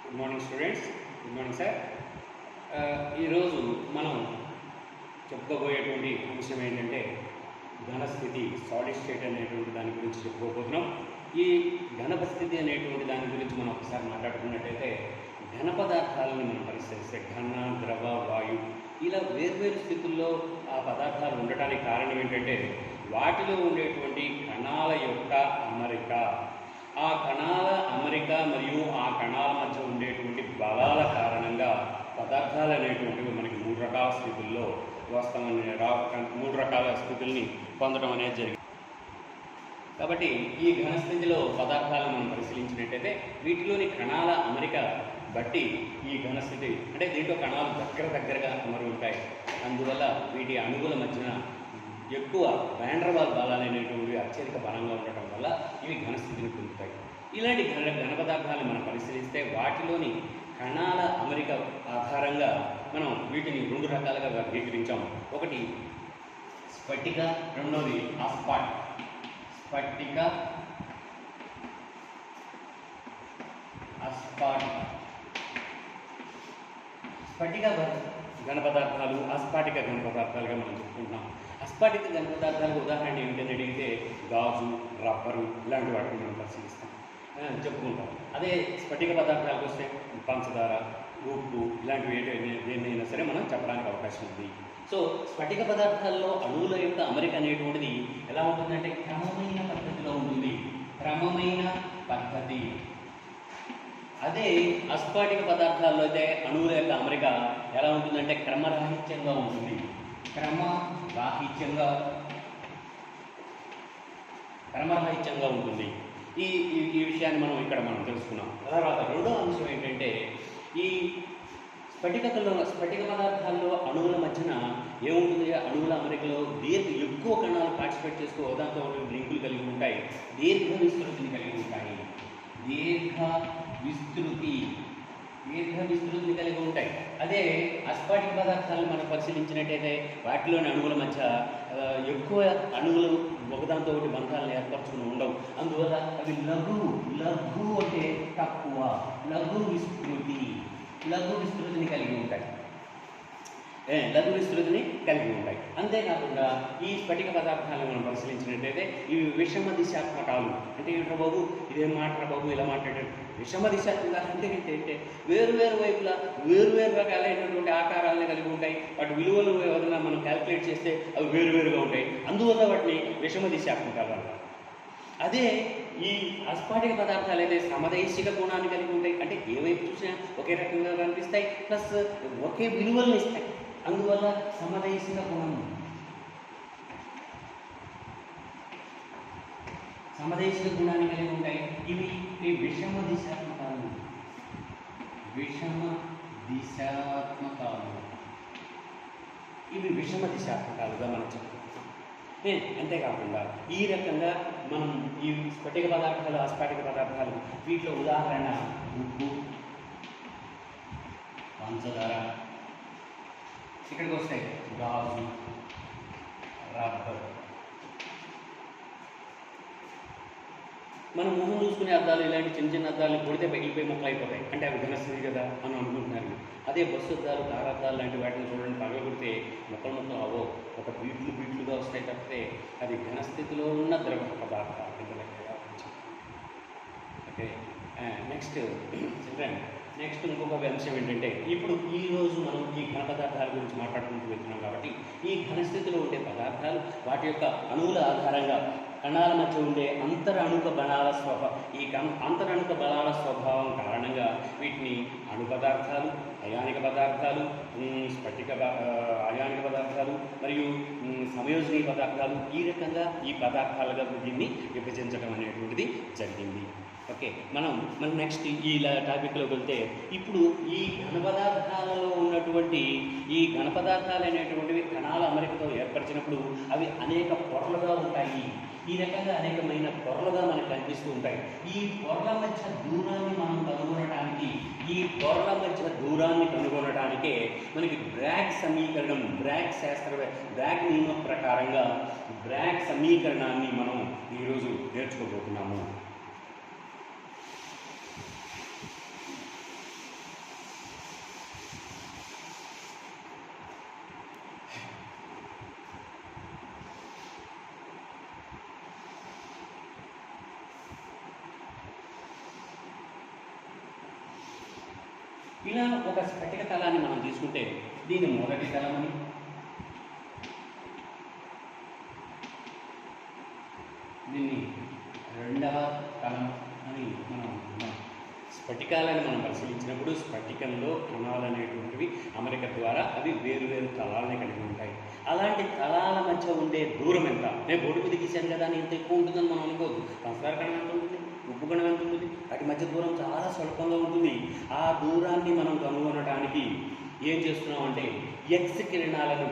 Good morning students. Good morning sir. ఈరోజు మనం చెప్పుకోబోయేటువంటి అంశం ఏంటంటే ఘనస్థితి, సాలిడ్ స్టేట్ అనేటువంటి దాని గురించి చెప్పుకోబోతున్నాం. ఈ ఘనస్థితి అనేటువంటి దాని గురించి మనం ఒకసారి మాట్లాడుకున్నట్టయితే ఘన పదార్థాలను మనం పరిశీలిస్తే ఘన, ద్రవ, వాయు ఇలా వేర్వేరు స్థితుల్లో ఆ పదార్థాలు ఉండటానికి కారణం ఏంటంటే వాటిలో ఉండేటువంటి కణాల యొక్క అమరిక. ఆ కణాల అమరిక మరియు ఆ కణాల మధ్య ఉండేటువంటి బలాల కారణంగా పదార్థాలు అనేటువంటివి మనకి మూడు రకాల స్థితుల్లో వాస్తవాన్ని మూడు రకాల స్థితుల్ని పొందడం అనేది జరిగింది. కాబట్టి ఈ ఘనస్థితిలో పదార్థాలను మనం పరిశీలించినట్టయితే వీటిలోని కణాల అమరిక బట్టి ఈ ఘనస్థితి అంటే దీంట్లో కణాలు దగ్గరగా అమరి ఉంటాయి. అందువల్ల వీటి అణువుల మధ్యన ఎక్కువ వ్యాన్-డర్-వాల్ బలాలు అనేటువంటివి అత్యధిక బలంగా ఉండటం వల్ల ఇవి ఘనస్థితిని పొందుతాయి. ఇలాంటి ఘన పదార్థాలను మనం పరిశీలిస్తే వాటిలోని కణాల అమరిక ఆధారంగా మనం వీటిని రెండు రకాలుగా వర్గీకరించాం. ఒకటి స్ఫటిక, రెండోది అస్ఫాట్. స్ఫటిక, అస్ఫాటిక. స్ఫటిక ఘన పదార్థాలు, అస్ఫాటిక ఘన పదార్థాలుగా మనం చెప్పుకుంటున్నాం. అస్ఫాటిక ఘన పదార్థాలకు ఉదాహరణ ఏమిటని అడిగితే గాజు, రబ్బరు ఇలాంటి వాటిని మనం పరిశీలిస్తాం, చెప్పుకుంటాం. అదే స్ఫటిక పదార్థాలకు వస్తే పంచదార, ఉప్పు ఇలాంటివి దేన్నైనా సరే మనం చెప్పడానికి అవకాశం ఉంది. సో స్ఫటిక పదార్థాల్లో అణువుల యొక్క అమరిక అనేటువంటిది ఎలా ఉంటుందంటే క్రమమైన పద్ధతిలో ఉంటుంది. క్రమమైన పద్ధతి. అదే అస్ఫాటిక పదార్థాల్లో అయితే అణువుల యొక్క అమరిక ఎలా ఉంటుందంటే క్రమరాహిత్యంగా ఉంటుంది. క్రమరాహిత్యంగా ఉంటుంది. ఈ విషయాన్ని మనం తెలుసుకున్నాం. తర్వాత రెండో అంశం ఏంటంటే ఈ స్ఫటిక పదార్థాల్లో అణువుల మధ్యన ఏముంటుంది? అణువుల అమరికలో ఎక్కువ కణాలు పార్టిసిపేట్ చేస్తూ దాంతో లింకులు కలిగి ఉంటాయి. దీర్ఘ విస్తృతిని కలిగి ఉంటాయి. దీర్ఘ విస్తృతిని కలిగి ఉంటాయి. అదే అస్ఫాటిక పదార్థాలను మనం పరిశీలించినట్టయితే వాటిలోని అణువుల మధ్య ఎక్కువ అణువులు ఒకదాంతో ఒకటి బంధాలను ఏర్పరచుకుని ఉండవు. అందువల్ల అవి లఘు అంటే తక్కువ, లఘు విస్తృతిని కలిగి ఉంటాయి. అంతేకాకుండా ఈ స్ఫటిక పదార్థాలను మనం పరిశీలించినట్టయితే ఇవి విషమ దిశాత్మకాలు. అంటే ఏంటో బాబు ఇదేం మాట్లాడరా బాబు ఇలా మాట్లాడారు. విషమ దిశాత్మకాలు అంటే ఏంటంటే వేరువేరు వైపులా వేరువేరు రకాలైనటువంటి ఆకారాలను కలిగి ఉంటాయి. వాటి విలువలు ఏదైనా మనం క్యాల్కులేట్ చేస్తే అవి వేరువేరుగా ఉంటాయి. అందువల్ల వాటిని విషమ దిశాత్మకాలు అంటారు. అదే ఈ అస్ఫాటిక పదార్థాలు అయితే సమదైశిక గుణాన్ని కలిగి ఉంటాయి. అంటే ఏ వైపు చూసినా ఒకే రకంగా కనిపిస్తాయి, ప్లస్ ఒకే విలువలను ఇస్తాయి. అందువల్ల సమదైశిక గుణాన్ని కలిగి ఉంటాయి. ఇవి విషమ దిశాత్మకాలు. ఇవి విషమ దిశాత్మకాలుగా మనం చెప్పుకుంటాం. అంతేకాకుండా ఈ రకంగా మనం ఈ స్ఫటిక పదార్థాలు, అస్ఫాటిక పదార్థాలు వీటిలో ఉదాహరణ ఉప్పు, పంచదార, ఇక్కడికి వస్తాయి గాజు, రబ్బర్. మనం మొహం చూసుకునే అద్దాలు, ఇలాంటి చిన్న అద్దాలు కొడితే పగిలిపోయి మొక్కలు అయిపోతాయి. అంటే అవి ఘనస్థితి కదా అని అనుకుంటున్నారు. అదే బస్సు అద్దాలు, కారు అద్దాలు లాంటి వాటిని చూడండి, పగల కొడితే మొక్కలు అవో, ఒక బీట్లుగా వస్తాయి తప్పితే అది ఘనస్థితిలో ఉన్న ద్రవ పదార్థాలు కింద లెక్కగా వచ్చింది. ఓకే, నెక్స్ట్ ఇంకొక అంశం ఏంటంటే ఇప్పుడు ఈరోజు మనం ఈ ఘన పదార్థాల గురించి మాట్లాడుకుంటూ వెళ్తున్నాం. కాబట్టి ఈ ఘనస్థితిలో ఉండే పదార్థాలు వాటి యొక్క అణువుల ఆధారంగా కణాల మధ్య ఉండే అంతరణుక బలాల స్వభావం కారణంగా వీటిని అణు పదార్థాలు, అయానిక పదార్థాలు, అయానిక పదార్థాలు మరియు సంయోజనీయ పదార్థాలు ఈ రకంగా ఈ పదార్థాలుగా దీన్ని విభజించడం అనేటువంటిది జరిగింది. ఓకే, మనం నెక్స్ట్ ఈ టాపిక్లోకి వెళ్తే ఇప్పుడు ఈ ఘన పదార్థాలలో ఉన్నటువంటి ఈ ఘన పదార్థాలు అనేటువంటివి కణాల అమరికతో ఏర్పరిచినప్పుడు అవి అనేక పొరలుగా ఉంటాయి. ఈ రకంగా అనేకమైన పొరలుగా మనకు కనిపిస్తూ ఉంటాయి. ఈ పొరల మధ్య దూరాన్ని కనుగొనడానికే మనకి బ్రాగ్ సమీకరణం, బ్రాగ్ నియమం ప్రకారంగా బ్రాగ్ సమీకరణాన్ని మనం ఈరోజు నేర్చుకోబోతున్నాము. ఇలా ఒక స్ఫటిక తలాన్ని మనం తీసుకుంటే దీన్ని మొదటి తలమని, దీన్ని రెండవ తలం అని మనం స్ఫటికాలను మనం పరిశీలించినప్పుడు స్ఫటికంలో కణాలు అనేటువంటివి అమరిక ద్వారా అవి వేరు తలాలని కలిగి ఉంటాయి. అలాంటి తలాల మధ్య ఉండే దూరం ఎంత? నేను బోర్డు మీద గీశాను కదా అని ఇంత ఎక్కువ ఉంటుందని మనం అనుకోవద్దు. పంచదార కణం ఎంత ఉంటుంది, ఉప్పు కణం ఎంత ఉంటుంది, వాటి మధ్య దూరం చాలా స్వల్పంగా ఉంటుంది. ఆ దూరాన్ని మనం కనుగొనడానికి ఏం చేస్తున్నాం అంటే ఎక్స్ కిరణాలను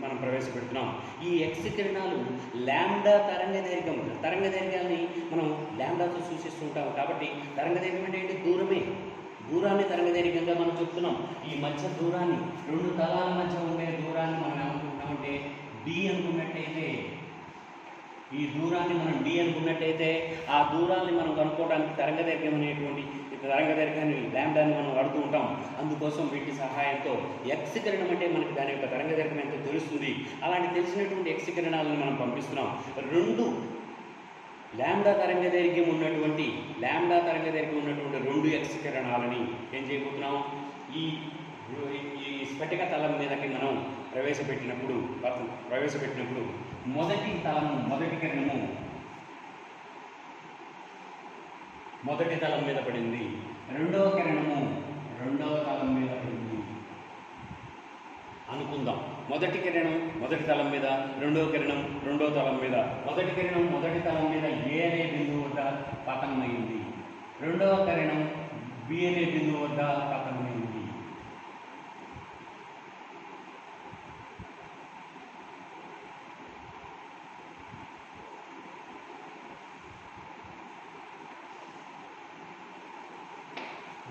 మనం ప్రవేశపెడుతున్నాం. ఈ ఎక్స్ కిరణాలు లాంబ్డా తరంగదైర్ఘ్యాన్ని మనం లాంబ్డాతో సూచిస్తుంటాం. కాబట్టి తరంగదైర్ఘ్యం అంటే ఏంటి? దూరాన్ని తరంగదైర్ఘ్యంగా మనం చెప్తున్నాం. ఈ మధ్య దూరాన్ని, రెండు తలాల మధ్య ఉండే దూరాన్ని మనం ఏమనుకుంటామంటే డి అనుకున్నట్టయితే, ఈ దూరాన్ని మనం డి అనుకున్నట్టయితే ఆ దూరాన్ని మనం కనుక్కోవడానికి తరంగదైర్ఘ్యం అనేటువంటి తరంగదైర్ఘ్యాన్ని లాంబ్డాని మనం వాడుతూ ఉంటాం. అందుకోసం వీటి సహాయంతో ఎక్స్ కిరణం అంటే మనకి దాని యొక్క తరంగదైర్ఘ్యం ఎంతో తెలుస్తుంది. అలాంటి తెలిసినటువంటి ఎక్స్ కిరణాలను మనం పంపిస్తున్నాం. రెండు లాంబ్డా తరంగదైర్ఘ్యం ఉన్నటువంటి రెండు ఎక్స్ కిరణాలని ఏం చేయబోతున్నాం? ఈ స్ఫటిక తలం మీదకి మనం ప్రవేశపెట్టినప్పుడు మొదటి కిరణము మొదటి తలం మీద పడింది, రెండవ కిరణము రెండవ తలం మీద పడింది అనుకుందాం. మొదటి కిరణం మొదటి తలం మీద, రెండవ కిరణం రెండవ తలం మీద. మొదటి కిరణం మొదటి తలం మీద ఏ అనే బిందువు వద్ద పతనమైంది, రెండవ కిరణం బి అనే బిందువు వద్ద పతనమైంది.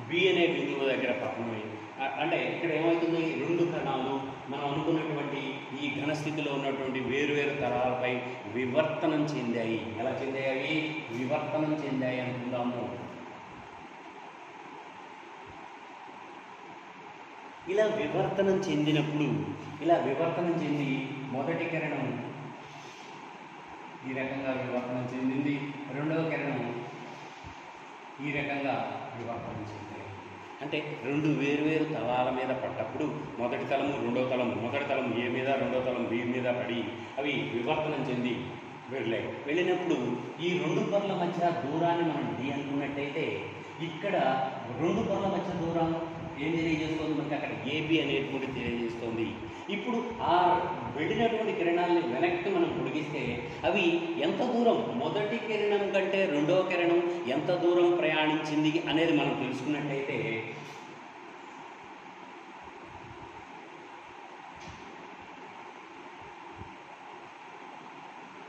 బి అనే బిందువు దగ్గర పతనమైంది. అంటే ఇక్కడ ఏమవుతుంది? రెండు కణాలు మనం అనుకున్నటువంటి ఈ ఘనస్థితిలో ఉన్నటువంటి వేరువేరు తలాలపై వివర్తనం చెందాయి. ఎలా చెందాయి? వివర్తనం చెందాయి అనుకుందాము. ఇలా వివర్తనం చెంది మొదటి కిరణం ఈ రకంగా వివర్తనం చెందింది, రెండవ కిరణం ఈ రకంగా వివర్తనం చెందింది. అంటే రెండు వేరువేరు తలాల మీద పడ్డప్పుడు మొదటి తలము రెండవ తలము, మొదటి తలం ఏ మీద, రెండవ తలం బి మీద పడి అవి వివర్తనం చెంది వెళ్ళినప్పుడు ఈ రెండు పొరల మధ్య దూరాన్ని మనం డి అనుకున్నట్టయితే ఇక్కడ రెండు పొరల మధ్య దూరం ఏం తెలియజేస్తుంది? మనకి అక్కడ ఏబి అనేటువంటి తెలియజేస్తుంది. ఇప్పుడు ఆ వెళ్ళినటువంటి కిరణాలని వెనక్కి మనం పొడిగిస్తే అవి ఎంత దూరం, మొదటి కిరణం కంటే రెండవ కిరణం ఎంత దూరం ప్రయాణించింది అనేది మనం తెలుసుకున్నట్టయితే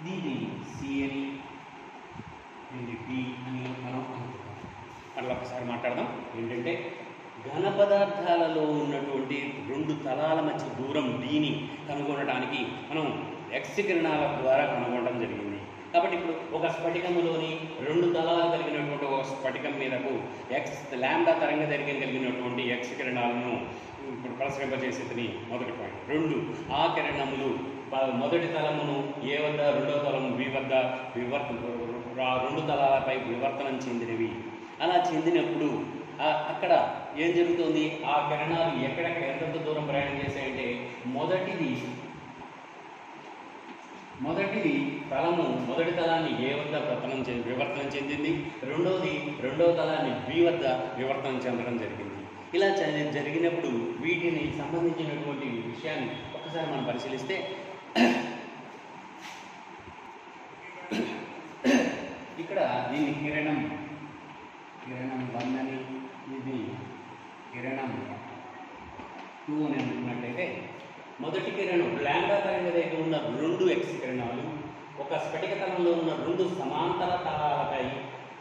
దీన్ని సి అని, దీన్ని డి అని మనం అనుకుంటాం. అట్లా ఒకసారి మాట్లాడదాం. ఏంటంటే ఘన పదార్థాలలో ఉన్నటువంటి రెండు తలాల మధ్య దూరం డీని కనుగొనడానికి మనం ఎక్స్ కిరణాల ద్వారా కనుగొనడం జరిగింది. కాబట్టి ఇప్పుడు ఒక స్ఫటికములోని రెండు తలాలు కలిగినటువంటి ఒక స్ఫటికం మీదకు లాంబ్డా తరంగదైర్ఘ్యం కలిగినటువంటి ఎక్స్ కిరణాలను ఇప్పుడు ప్రసరింపజేసేది మొదటి పాయింట్. రెండు ఆ కిరణములు మొదటి తలమును ఏ వద్ద, రెండవ తలము బి వద్ద రెండు తలాలపై వివర్తనం చెందినవి. అలా చెందినప్పుడు అక్కడ ఏం జరుగుతుంది? ఆ కిరణాలు ఎక్కడెక్కడ ఎంతెంత దూరం ప్రయాణం చేశాయంటే మొదటి తలాన్ని ఏ వద్ద వివర్తనం చెందింది, రెండవ తలాన్ని బి వద్ద వివర్తనం చెందడం జరిగింది. ఇలా జరిగినప్పుడు వీటిని సంబంధించినటువంటి విషయాన్ని ఒకసారి మనం పరిశీలిస్తే ఇక్కడ దీన్ని కిరణం 1 అని, ఇది కిరణం 2 అని అనుకున్నట్లయితే మొదటి కిరణం లాంబ్డా తరంగదైర్ఘ్యం ఉన్న రెండు ఎక్స్ కిరణాలు ఒక స్ఫటిక తలంలో ఉన్న రెండు సమాంతర తలాలపై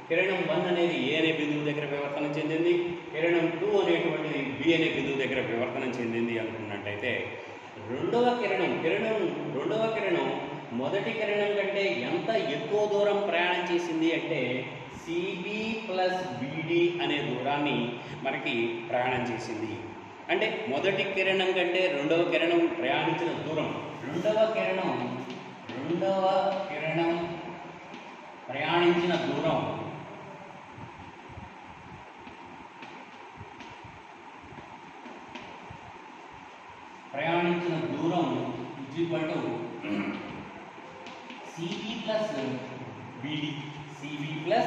కిరణం 1 అనేది ఏ అనే బిందువు దగ్గర వివర్తనం చెందింది, కిరణం 2 అనేటువంటిది బి అనే బిందువు దగ్గర వివర్తనం చెందింది అనుకున్నట్టయితే రెండవ కిరణం మొదటి కిరణం కంటే ఎంత ఎక్కువ దూరం ప్రయాణం చేసింది అంటే సిబి ప్లస్ బిడి అనే దూరాన్ని మనకి ప్రయాణం చేసింది. అంటే మొదటి కిరణం కంటే రెండవ కిరణం ప్రయాణించిన దూరం, రెండవ కిరణం ప్రయాణించిన దూరం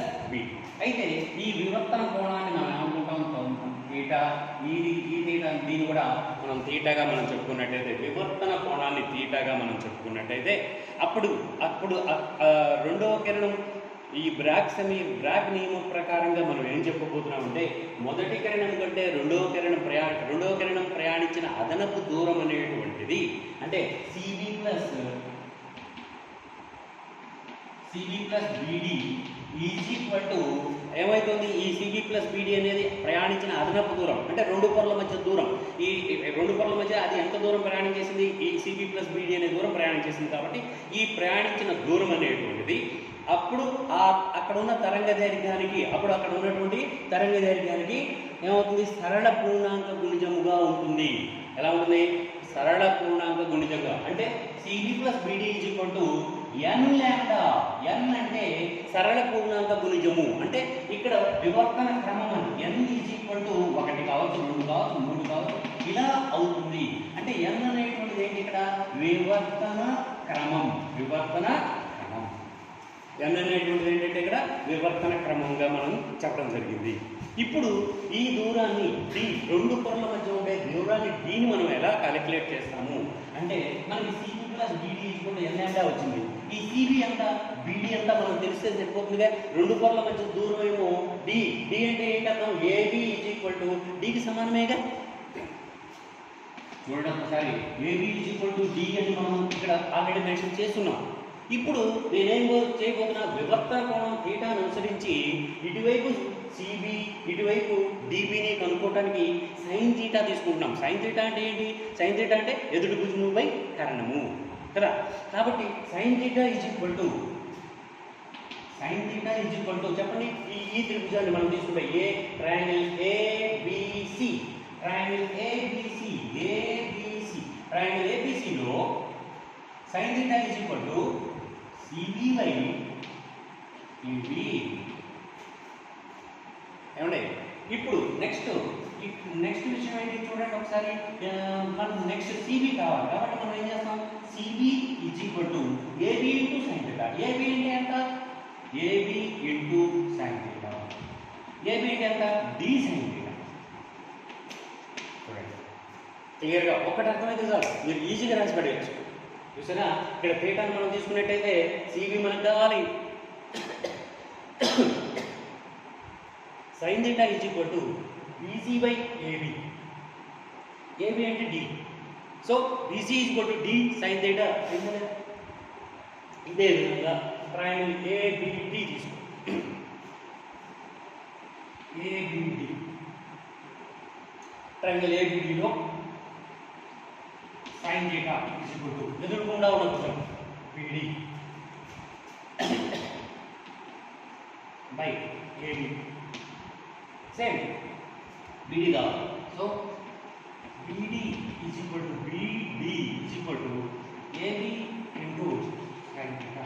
ప్లస్ బి. అయితే ఈ వివర్తన కోణాన్ని మనం ఏమనుకుంటాం, తీటా, ఈ తీటా, దీన్ని కూడా మనం తీటాగా మనం చెప్పుకున్నట్టయితే, వివర్తన కోణాన్ని తీటాగా మనం చెప్పుకున్నట్టయితే అప్పుడు రెండవ కిరణం ఈ బ్రాగ్ నియమం ప్రకారంగా మనం ఏం చెప్పబోతున్నామంటే, మొదటి కిరణం కంటే రెండవ కిరణం ప్రయాణించిన అదనపు దూరం అనేటువంటిది అంటే CB plus BD is equal to ఏమవుతుంది, ఈ సిబి ప్లస్ బీడి అనేది ప్రయాణించిన అదనపు దూరం అంటే రెండు పొరల మధ్య దూరం. ఈ రెండు పొరల మధ్య అది ఎంత దూరం ప్రయాణం చేసింది, ఈ సిబి ప్లస్ బీడి అనే దూరం ప్రయాణం చేసింది. కాబట్టి ఈ ప్రయాణించిన దూరం అనేటువంటిది అప్పుడు అక్కడ ఉన్న అక్కడ ఉన్నటువంటి తరంగ దైర్ఘ్యానికి ఏమవుతుంది, సరళ పూర్ణాంక గుణిజముగా ఉంటుంది. ఎలా ఉంటుంది, సరళ పూర్ణాంక గుణిజంగా. అంటే CB plus BD is equal to N lambda. N అంటే సరళ పూర్ణాంక గుణిజము. అంటే ఇక్కడ వివర్తన క్రమం అని ఎన్ ఈజ్ ఈక్వల్ టు 1 కావచ్చు, 2 కావచ్చు, 3 కావచ్చు, ఇలా అవుతుంది. అంటే ఎన్ అనేటువంటిది ఏంటి, ఇక్కడ వివర్తన క్రమం. ఎన్ అనేటువంటిది ఏంటంటే ఇక్కడ వివర్తన క్రమంగా మనం చెప్పడం జరిగింది. ఇప్పుడు ఈ దూరాన్ని డి, రెండు పొరల మధ్య ఉండే దూరాన్ని డీని మనం ఎలా క్యాలిక్యులేట్ చేస్తాము అంటే, మనకి సిబి ప్లస్ బీడీ ఈక్వల్ ఎన్ లాంబ్డా వచ్చింది. ఈ సిబి ఎంత, బీడీ ఎంత మనం తెలిస్తే సరిపోతుందిగా. రెండు పొరల మధ్య దూరం ఏమో డి. డి అంటే ఏంటంటాం, ఏబి ఈజ్ ఈక్వల్ టు డికి సమానమేగా. చూడండి ఒకసారి, AB is equal to D అని మనం ఇక్కడ ఆల్రెడీ మెన్షన్ చేస్తున్నాం. ఇప్పుడు నేనేం చేయబోతున్నా, వివర్తన కోణం తీటాను అనుసరించి ఇటువైపు సిబి, ఇటువైపు డిబిని కనుక్కోవడానికి సైన్ తీటా తీసుకుంటున్నాం. సైన్ తీటా అంటే ఏంటి, సైన్ తీటా అంటే ఎదుటి భుజము బై కరణము కదా. కాబట్టి sine theta is equal to చెప్పండి, ఈ త్రిభుజాన్ని మనం తీసుకుంటే ట్రయాంగిల్ ఏబిసి, ట్రయాంగిల్ ఏబిసిలో sine theta is equal to CB by EB. ఏమండి, ఇప్పుడు నెక్స్ట్ విషయం ఏంటి చూడండి ఒకసారి. మనం నెక్స్ట్ సిబి కావాలి కాబట్టి మనం ఏం చేస్తాం, CB is equal to AB into sine theta. AB అంటే ఎంత, AB into sine theta. AB అంటే ఎంత, డి సైన్ తీటా. చూడండి క్లియర్గా ఒకటి అర్థమైతే చాలు, మీరు ఈజీగా రాసి పడేయచ్చు. చూసారా, ఇక్కడ తీటాను మనం తీసుకున్నట్టయితే సిబి మనకు కావాలి, sine theta is equal to BC by AB. AB అంటే D, so BC is equal to D sine theta. ఇదే విధంగా ట్రయాంగిల్ ఏబిడి తీసుకో, ఏబిడి ట్రయాంగిల్ ఏబిడిలో sine theta is equal to ఎదురుకుండా ఉన్న భుజం BD by AB. Same BD కావాలి, so BD is equal to BD is equal to AB into sine theta.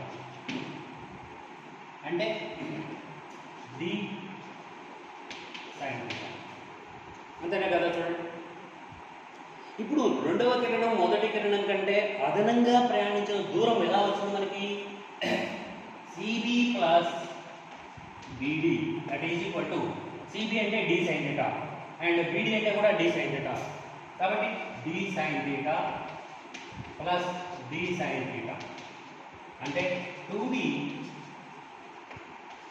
అంటే D sine theta. అంతేనా కదా. చూడండి, ఇప్పుడు రెండవ కిరణం మొదటి కిరణం కంటే అదనంగా ప్రయాణించిన దూరం ఎలా వచ్చింది మనకి, CB plus BD that is equal to CB అంటే D sin θ అండ్ BD అంటే కూడా D sin θ. కాబట్టి D sin θ plus D sin θ అంటే 2D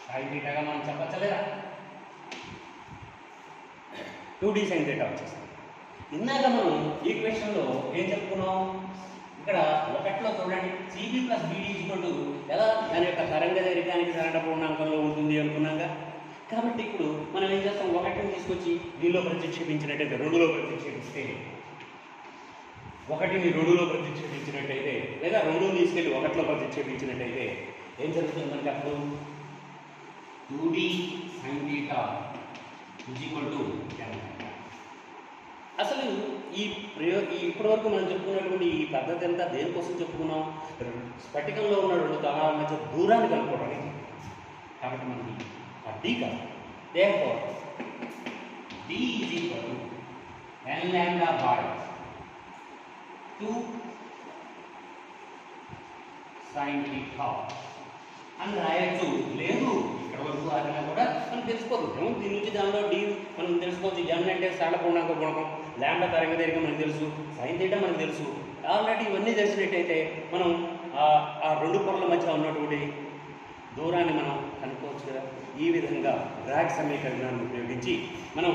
sin θ గా మనం చెప్పచ్చలేదా, 2D sin θ వచ్చేస్తుంది. ఇందాక మనం ఈక్వేషన్లో ఏం చెప్పుకున్నాం, ఇక్కడ ఒకటిలో చూడండి CB plus BD equal to ఎలా దాని యొక్క తరంగ దైర్ఘ్యానికి సరళ పూర్ణాంకంలో ఉంటుంది అనుకున్నాగా. కాబట్టి ఇప్పుడు మనం ఏం చేస్తాం, ఒకటిని తీసుకొచ్చి దీనిలో ప్రతిక్షేపించినట్టయితే, రెండులో ప్రతిక్షేపిస్తే, ఒకటిని రెండులో ప్రతిక్షేపించినట్టయితే లేదా రెండుని తీసుకెళ్ళి ఒకటిలో ప్రతిక్షేపించినట్టయితే ఏం జరుగుతుంది మనకి, అప్పుడు 2D sin θ is equal to n. అసలు ఇప్పటివరకు మనం చెప్పుకున్నటువంటి ఈ పద్ధతి అంతా దేనికోసం చెప్పుకున్నాం, స్ఫటికంలో ఉన్న రెండు తలాల మధ్య దూరాన్ని కనుక్కోవడానికి. కాబట్టి మనకి D కాదు. Therefore, D is equal to n lambda by 2 sin θ అని రాయొచ్చు. లేదు ఇక్కడ వరకు తెలుసుకోవచ్చు. దీని నుంచి దానిలో డి మనం తెలుసుకోవచ్చు. ఎన్ అంటే సరళ పూర్ణాంక గుణకం, ల్యాండా తరంగ దైర్ఘ్యం మనకు తెలుసు, సైన్ తీటా మనకు తెలుసు. ఆల్రెడీ ఇవన్నీ తెలిసినట్టయితే మనం ఆ రెండు పొరల మధ్య ఉన్నటువంటి దూరాన్ని మనం కనుక్కోవచ్చు కదా. ఈ విధంగా బ్రాగ్ సమీకరణాన్ని ఉపయోగించి మనం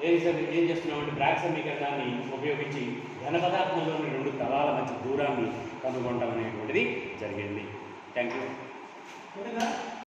ఏం చేస్తున్నామంటే బ్రాగ్ సమీకరణాన్ని ఉపయోగించి ఘన పదార్థంలోని రెండు తలాల మధ్య దూరాన్ని కనుగొనడం అనేటువంటిది జరిగింది. Thank you.